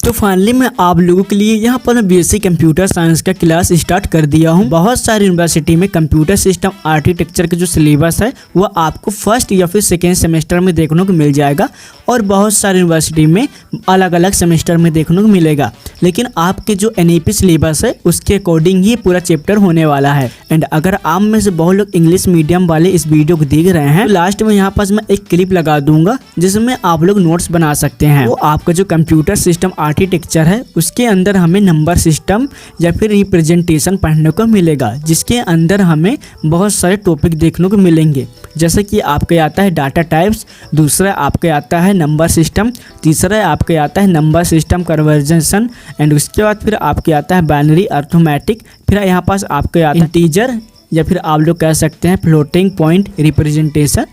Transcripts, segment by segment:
तो फाइनली मैं आप लोगों के लिए यहाँ पर मैं बीएससी कंप्यूटर साइंस का क्लास स्टार्ट कर दिया हूँ। बहुत सारी यूनिवर्सिटी में कंप्यूटर सिस्टम आर्किटेक्चर का जो सिलेबस है वो आपको फर्स्ट या फिर सेकेंड सेमेस्टर में देखने को मिल जाएगा और बहुत सारी यूनिवर्सिटी में अलग अलग सेमेस्टर में देखने को मिलेगा। लेकिन आपके जो एनईपी सिलेबस है उसके अकॉर्डिंग ही पूरा चैप्टर होने वाला है। एंड अगर आप में से बहुत लोग इंग्लिश मीडियम वाले इस वीडियो को देख रहे हैं तो लास्ट में यहाँ पास मैं एक क्लिप लगा दूंगा जिसमें आप लोग नोट्स बना सकते हैं। तो आपका जो कंप्यूटर सिस्टम आर्किटेक्चर है उसके अंदर हमें नंबर सिस्टम या फिर रिप्रेजेंटेशन पढ़ने को मिलेगा, जिसके अंदर हमें बहुत सारे टॉपिक देखने को मिलेंगे। जैसे कि आपके आता है डाटा टाइप्स, दूसरा आपके आता है नंबर सिस्टम, तीसरा आपके आता है नंबर सिस्टम कन्वर्जन एंड उसके बाद फिर आपके आता है बाइनरी अर्थमेटिक, फिर यहाँ पास आपके आता है इंटीजर या फिर आप लोग कह सकते हैं फ्लोटिंग पॉइंट रिप्रेजेंटेशन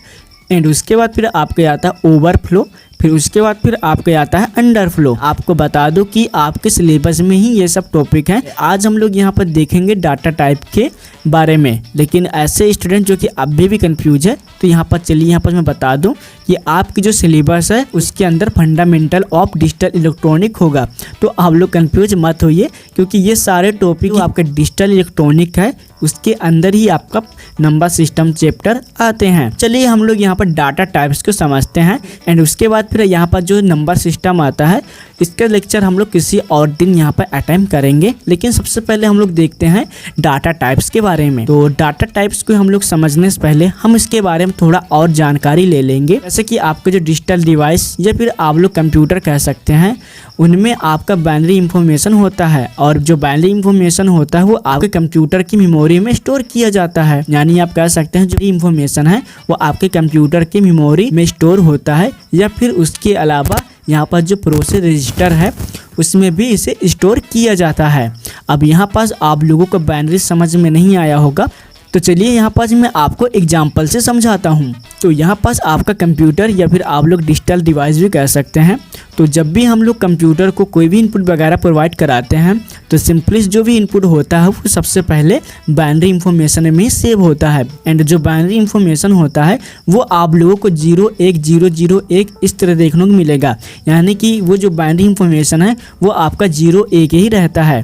एंड उसके बाद फिर आपके आता है ओवरफ्लो, फिर उसके बाद फिर आपके आता है अंडरफ्लो। आपको बता दूं कि आपके सिलेबस में ही ये सब टॉपिक हैं। आज हम लोग यहाँ पर देखेंगे डाटा टाइप के बारे में, लेकिन ऐसे स्टूडेंट जो कि अभी भी कंफ्यूज है तो यहाँ पर चलिए यहाँ पर मैं बता दूं कि आपकी जो सिलेबस है उसके अंदर फंडामेंटल ऑफ डिजिटल इलेक्ट्रॉनिक होगा। तो आप लोग कंफ्यूज मत होइए क्योंकि ये सारे टॉपिक जो आपका डिजिटल इलेक्ट्रॉनिक है उसके अंदर ही आपका नंबर सिस्टम चैप्टर आते हैं। चलिए हम लोग यहाँ पर डाटा टाइप्स को समझते हैं एंड उसके बाद फिर यहाँ पर जो नंबर सिस्टम आता है इसका लेक्चर हम लोग किसी और दिन यहाँ पर अटेम्प्ट करेंगे। लेकिन सबसे पहले हम लोग देखते हैं डाटा टाइप्स के बारे में। तो डाटा टाइप्स को हम लोग समझने से पहले हम इसके बारे में थोड़ा और जानकारी ले लेंगे। जैसे कि आपके जो डिजिटल डिवाइस या फिर आप लोग कंप्यूटर कह सकते हैं उनमें आपका बाइनरी इंफॉर्मेशन होता है और जो बाइनरी इंफॉर्मेशन होता है वो आपके कंप्यूटर की मेमोरी में स्टोर किया जाता है। यानी आप कह सकते हैं जो इंफॉर्मेशन है वो आपके कंप्यूटर की मेमोरी में स्टोर होता है या फिर उसके अलावा यहाँ पर जो प्रोसेस रजिस्टर है उसमें भी इसे स्टोर किया जाता है। अब यहाँ पास आप लोगों को बाइनरी समझ में नहीं आया होगा तो चलिए यहाँ पास मैं आपको एग्जांपल से समझाता हूँ। तो यहाँ पास आपका कंप्यूटर या फिर आप लोग डिजिटल डिवाइस भी कह सकते हैं। तो जब भी हम लोग कंप्यूटर को कोई भी इनपुट वगैरह प्रोवाइड कराते हैं तो सिंपली जो भी इनपुट होता है वो सबसे पहले बाइनरी इंफॉर्मेशन में सेव होता है। एंड जो बाइनरी इंफॉर्मेशन होता है वो आप लोगों को 01001 इस तरह देखने को मिलेगा। यानी कि वो जो बाइनरी इंफॉर्मेशन है वो आपका 01 ही रहता है।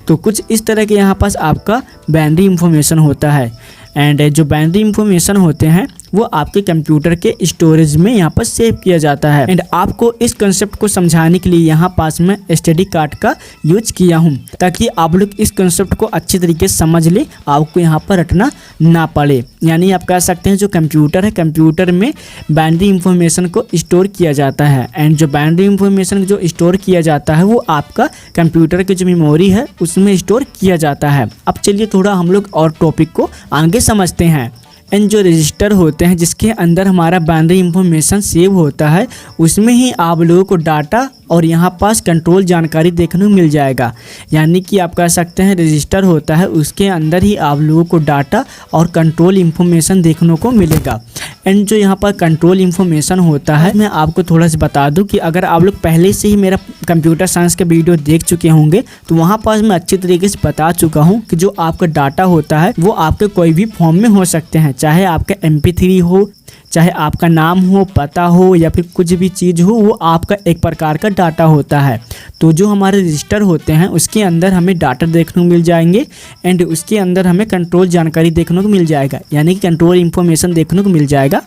तो कुछ इस तरह के यहाँ पास आपका बाइनरी इंफॉर्मेशन होता है। एंड जो बाइनरी इंफॉर्मेशन होते हैं वो आपके कंप्यूटर के स्टोरेज में यहाँ पर सेव किया जाता है। एंड आपको इस कंसेप्ट को समझाने के लिए यहाँ पास मैं एसटीडी कार्ड का यूज किया हूँ ताकि आप लोग इस कंसेप्ट को अच्छी तरीके से समझ ले, आपको यहाँ पर रटना ना पड़े। यानी आप कह सकते हैं जो कंप्यूटर है कंप्यूटर में बाइनरी इंफॉर्मेशन को स्टोर किया जाता है एंड जो बाइनरी इंफॉर्मेशन जो स्टोर किया जाता है वो आपका कंप्यूटर की जो मेमोरी है उसमें स्टोर किया जाता है। अब चलिए थोड़ा हम लोग और टॉपिक को आगे समझते हैं। एंड जो रजिस्टर होते हैं जिसके अंदर हमारा बाइनरी इंफॉर्मेशन सेव होता है उसमें ही आप लोगों को डाटा और यहाँ पास कंट्रोल जानकारी देखने को मिल जाएगा। यानी कि आप कह सकते हैं रजिस्टर होता है उसके अंदर ही आप लोगों को डाटा और कंट्रोल इंफॉर्मेशन देखने को मिलेगा। एंड जो यहाँ पर कंट्रोल इंफॉर्मेशन होता है मैं आपको थोड़ा सा बता दूं कि अगर आप लोग पहले से ही मेरा कंप्यूटर साइंस का वीडियो देख चुके होंगे तो वहाँ पास मैं अच्छी तरीके से बता चुका हूँ कि जो आपका डाटा होता है वो आपके कोई भी फॉर्म में हो सकते हैं, चाहे आपका MP3 हो, चाहे आपका नाम हो, पता हो या फिर कुछ भी चीज़ हो, वो आपका एक प्रकार का डाटा होता है। तो जो हमारे रजिस्टर होते हैं उसके अंदर हमें डाटा देखने को मिल जाएंगे एंड उसके अंदर हमें कंट्रोल जानकारी देखने को मिल जाएगा, यानी कि कंट्रोल इन्फॉर्मेशन देखने को मिल जाएगा।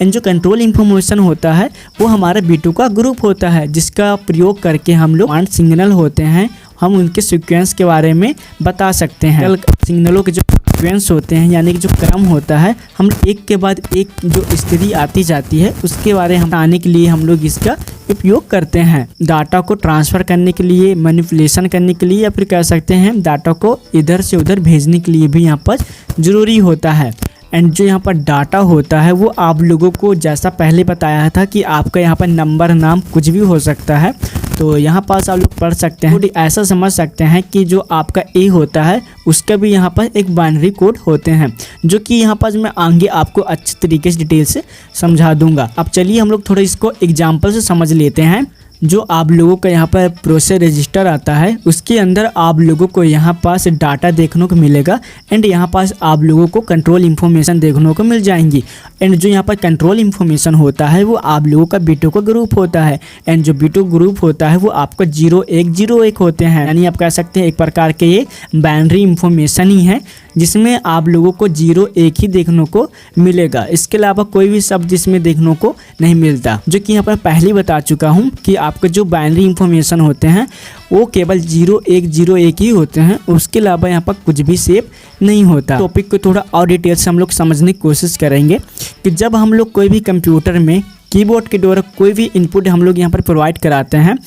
एंड जो कंट्रोल इन्फॉर्मेशन होता है वो हमारा B2 का ग्रुप होता है जिसका प्रयोग करके हम लोग कमांड सिग्नल होते हैं हम उनके सीक्वेंस के बारे में बता सकते हैं। सिग्नलों के जो सीक्वेंस होते हैं यानी कि जो क्रम होता है हम एक के बाद एक जो स्थिति आती जाती है उसके बारे में बताने के लिए हम लोग इसका उपयोग करते हैं। डाटा को ट्रांसफ़र करने के लिए, मैनिपुलेशन करने के लिए या फिर कह सकते हैं डाटा को इधर से उधर भेजने के लिए भी यहाँ पर ज़रूरी होता है। एंड जो यहाँ पर डाटा होता है वो आप लोगों को जैसा पहले बताया था कि आपका यहाँ पर नंबर, नाम कुछ भी हो सकता है। तो यहाँ पास आप लोग पढ़ सकते हैं, ऐसा समझ सकते हैं कि जो आपका A होता है उसका भी यहाँ पर एक बाइनरी कोड होते हैं जो कि यहाँ पास मैं आगे आपको अच्छी तरीके से डिटेल से समझा दूंगा। अब चलिए हम लोग थोड़ा इसको एग्जाम्पल से समझ लेते हैं। जो आप लोगों का यहाँ पर प्रोसेस रजिस्टर आता है उसके अंदर आप लोगों को यहाँ पास डाटा देखने को मिलेगा एंड यहाँ पास आप लोगों को कंट्रोल इन्फॉर्मेशन देखने को मिल जाएंगी। एंड जो यहाँ पर कंट्रोल इन्फॉर्मेशन होता है वो आप लोगों का बीटू का ग्रुप होता है एंड जो बीटू ग्रुप होता है वो आपका 0101 होते हैं, यानी आप कह सकते हैं एक प्रकार के ये बाइनरी इन्फॉर्मेशन ही है जिसमें आप लोगों को 01 ही देखने को मिलेगा। इसके अलावा कोई भी शब्द इसमें देखने को नहीं मिलता, जो कि यहाँ पर पहले बता चुका हूँ कि आपके जो बाइनरी इन्फॉर्मेशन होते हैं वो केवल 0101 ही होते हैं, उसके अलावा यहाँ पर कुछ भी सेव नहीं होता। टॉपिक को थोड़ा और डिटेल से हम लोग समझने की कोशिश करेंगे कि जब हम लोग कोई भी कंप्यूटर में कीबोर्ड के द्वारा कोई भी इनपुट हम लोग यहाँ पर प्रोवाइड कराते हैं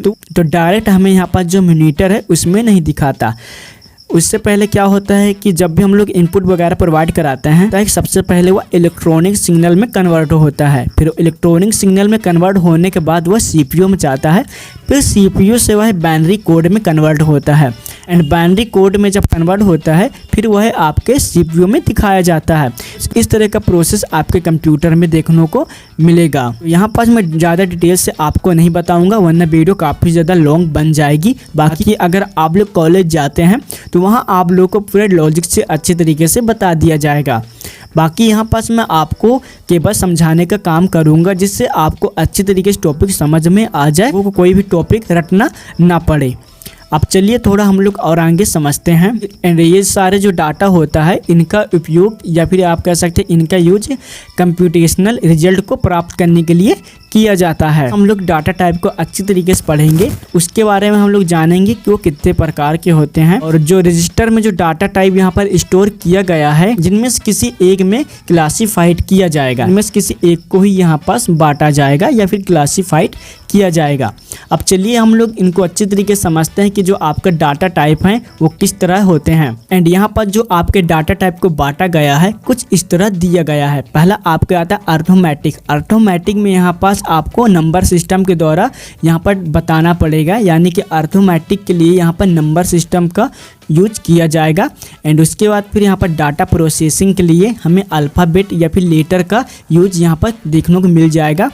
तो डायरेक्ट हमें यहाँ पर जो मॉनिटर है उसमें नहीं दिखाता। उससे पहले क्या होता है कि जब भी हम लोग इनपुट वगैरह प्रोवाइड कराते हैं तो सबसे पहले वो इलेक्ट्रॉनिक सिग्नल में कन्वर्ट होता है, फिर इलेक्ट्रॉनिक सिग्नल में कन्वर्ट होने के बाद वह सीपीयू में जाता है, फिर सीपीयू से वह बाइनरी कोड में कन्वर्ट होता है एंड बाइनरी कोड में जब कन्वर्ट होता है फिर वह आपके सीपीयू में दिखाया जाता है। इस तरह का प्रोसेस आपके कंप्यूटर में देखने को मिलेगा। यहाँ पास मैं ज़्यादा डिटेल से आपको नहीं बताऊंगा वरना वीडियो काफ़ी ज़्यादा लॉन्ग बन जाएगी। बाकी अगर आप लोग कॉलेज जाते हैं तो वहाँ आप लोग को पूरे लॉजिक से अच्छे तरीके से बता दिया जाएगा। बाकी यहाँ पास मैं आपको केवल समझाने का काम करूँगा जिससे आपको अच्छे तरीके से टॉपिक समझ में आ जाए, वो कोई भी टॉपिक रटना ना पड़े। अब चलिए थोड़ा हम लोग और आगे समझते हैं। एंड ये सारे जो डाटा होता है इनका उपयोग या फिर आप कह सकते हैं इनका यूज कंप्यूटेशनल रिजल्ट को प्राप्त करने के लिए किया जाता है। हम लोग डाटा टाइप को अच्छी तरीके से पढ़ेंगे, उसके बारे में हम लोग जानेंगे कि वो कितने प्रकार के होते हैं और जो रजिस्टर में जो डाटा टाइप यहाँ पर स्टोर किया गया है जिनमें से किसी एक में क्लासीफाइड किया जाएगा, इनमें से किसी एक को ही यहाँ पास बांटा जाएगा या फिर क्लासीफाइड किया जाएगा। अब चलिए हम लोग इनको अच्छी तरीके से समझते हैं कि जो आपका डाटा टाइप है वो किस तरह होते हैं। एंड यहाँ पर जो आपके डाटा टाइप को बांटा गया है कुछ इस तरह दिया गया है। पहला आपका आता है अर्थमेटिक। अर्थमेटिक में यहाँ पास आपको नंबर सिस्टम के द्वारा यहाँ पर बताना पड़ेगा, यानी कि अर्थमेटिक के लिए यहाँ पर नंबर सिस्टम का यूज किया जाएगा। एंड उसके बाद फिर यहाँ पर डाटा प्रोसेसिंग के लिए हमें अल्फ़ाबेट या फिर लेटर का यूज यहाँ पर देखने को मिल जाएगा।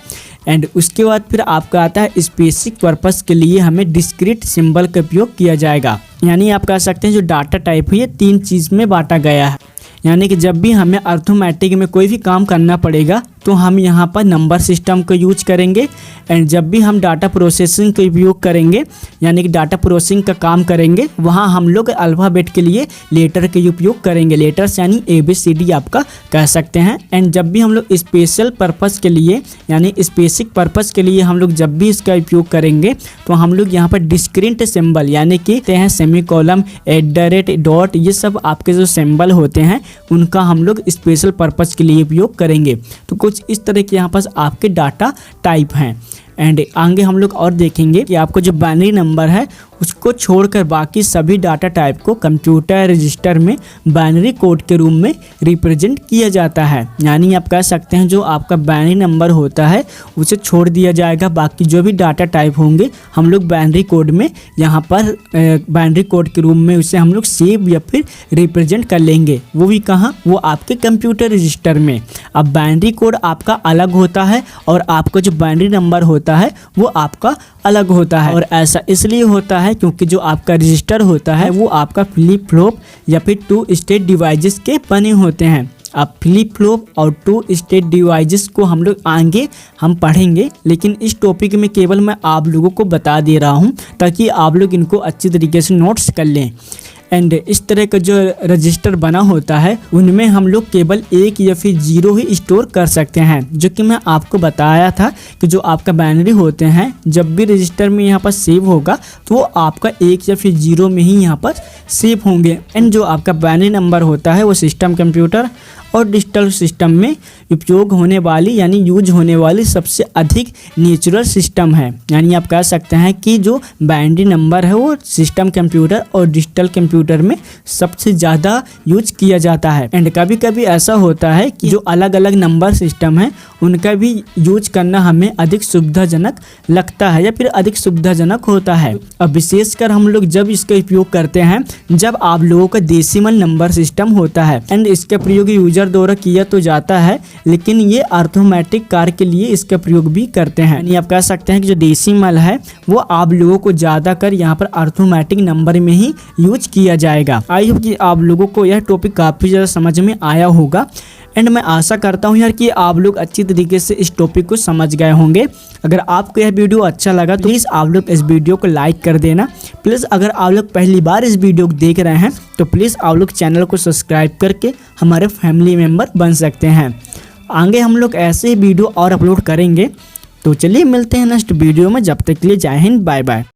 एंड उसके बाद फिर आपका आता है स्पेसिफिक पर्पस के लिए हमें डिस्क्रीट सिंबल का उपयोग किया जाएगा। यानी आप कह सकते हैं जो डाटा टाइप है ये 3 चीज़ में बांटा गया है, यानी कि जब भी हमें अर्थमेटिक में कोई भी काम करना पड़ेगा तो हम यहाँ पर नंबर सिस्टम का यूज करेंगे। एंड जब भी हम डाटा प्रोसेसिंग का उपयोग करेंगे यानी कि डाटा प्रोसेसिंग का काम करेंगे वहाँ हम लोग अल्फ़ाबेट के लिए लेटर का उपयोग करेंगे, लेटर्स यानी ABCD आपका कह सकते हैं। एंड जब भी हम लोग स्पेशल पर्पस के लिए यानी स्पेसिफिक पर्पस के लिए हम लोग जब भी इसका उपयोग करेंगे तो हम लोग यहाँ पर डिस्क्रीट सिंबल यानी कि सेमीकोलन, @ ये सब आपके जो सिंबल होते हैं उनका हम लोग स्पेशल पर्पस के लिए उपयोग करेंगे। तो कुछ इस तरह के यहाँ पास आपके डाटा टाइप हैं। एंड आगे हम लोग और देखेंगे कि आपको जो बाइनरी नंबर है उसको छोड़कर बाकी सभी डाटा टाइप को कंप्यूटर रजिस्टर में बाइनरी कोड के रूप में रिप्रेजेंट किया जाता है। यानी आप कह सकते हैं जो आपका बाइनरी नंबर होता है उसे छोड़ दिया जाएगा, बाकी जो भी डाटा टाइप होंगे हम लोग बाइनरी कोड में यहाँ पर बाइनरी कोड के रूप में उसे हम लोग सेव या फिर रिप्रेजेंट कर लेंगे। वो भी कहाँ, वो आपके कंप्यूटर रजिस्टर में। अब बाइनरी कोड आपका अलग होता है और आपका जो बाइनरी नंबर होता है वो आपका अलग होता है। और ऐसा इसलिए होता है क्योंकि जो आपका रजिस्टर होता है वो आपका फ्लिप फ्लॉप या फिर 2 स्टेट डिवाइसेस के बने होते हैं। अब फ्लिप फ्लॉप और 2 स्टेट डिवाइसेस को हम लोग आगे हम पढ़ेंगे, लेकिन इस टॉपिक में केवल मैं आप लोगों को बता दे रहा हूँ ताकि आप लोग इनको अच्छी तरीके से नोट्स कर लें। एंड इस तरह का जो रजिस्टर बना होता है उनमें हम लोग केवल 1 या फिर 0 ही स्टोर कर सकते हैं, जो कि मैं आपको बताया था कि जो आपका बाइनरी होते हैं जब भी रजिस्टर में यहाँ पर सेव होगा तो वो आपका 1 या फिर 0 में ही यहाँ पर सेव होंगे। एंड जो आपका बाइनरी नंबर होता है वो सिस्टम कंप्यूटर और डिजिटल सिस्टम में उपयोग होने वाली यानी यूज होने वाली सबसे अधिक नेचुरल सिस्टम है। यानी आप कह सकते हैं कि जो बाइनरी नंबर है वो सिस्टम कंप्यूटर और डिजिटल कंप्यूटर में सबसे ज़्यादा यूज किया जाता है। एंड कभी कभी ऐसा होता है कि जो अलग अलग नंबर सिस्टम है उनका भी यूज करना हमें अधिक सुविधाजनक लगता है या फिर अधिक सुविधाजनक होता है। अब विशेषकर हम लोग जब इसका उपयोग करते हैं जब आप लोगों का डेसिमल नंबर सिस्टम होता है एंड इसका प्रयोग यूजर द्वारा किया तो जाता है, लेकिन ये अर्थमेटिक कार्य के लिए इसका प्रयोग भी करते हैं। यानी आप कह सकते हैं कि जो डेसिमल है वो आप लोगों को ज़्यादा कर यहाँ पर अर्थमेटिक नंबर में ही यूज किया जाएगा। आई होप कि आप लोगों को यह टॉपिक काफ़ी ज़्यादा समझ में आया होगा एंड मैं आशा करता हूँ यार कि आप लोग अच्छी तरीके से इस टॉपिक को समझ गए होंगे। अगर आपको यह वीडियो अच्छा लगा तो प्लीज़ आप लोग इस वीडियो को लाइक कर देना। प्लीज़ अगर आप लोग पहली बार इस वीडियो को देख रहे हैं तो प्लीज़ आप लोग चैनल को सब्सक्राइब करके हमारे फैमिली मेम्बर बन सकते हैं। आगे हम लोग ऐसे ही वीडियो और अपलोड करेंगे। तो चलिए मिलते हैं नेक्स्ट वीडियो में, जब तक के लिए जय हिंद, बाय बाय।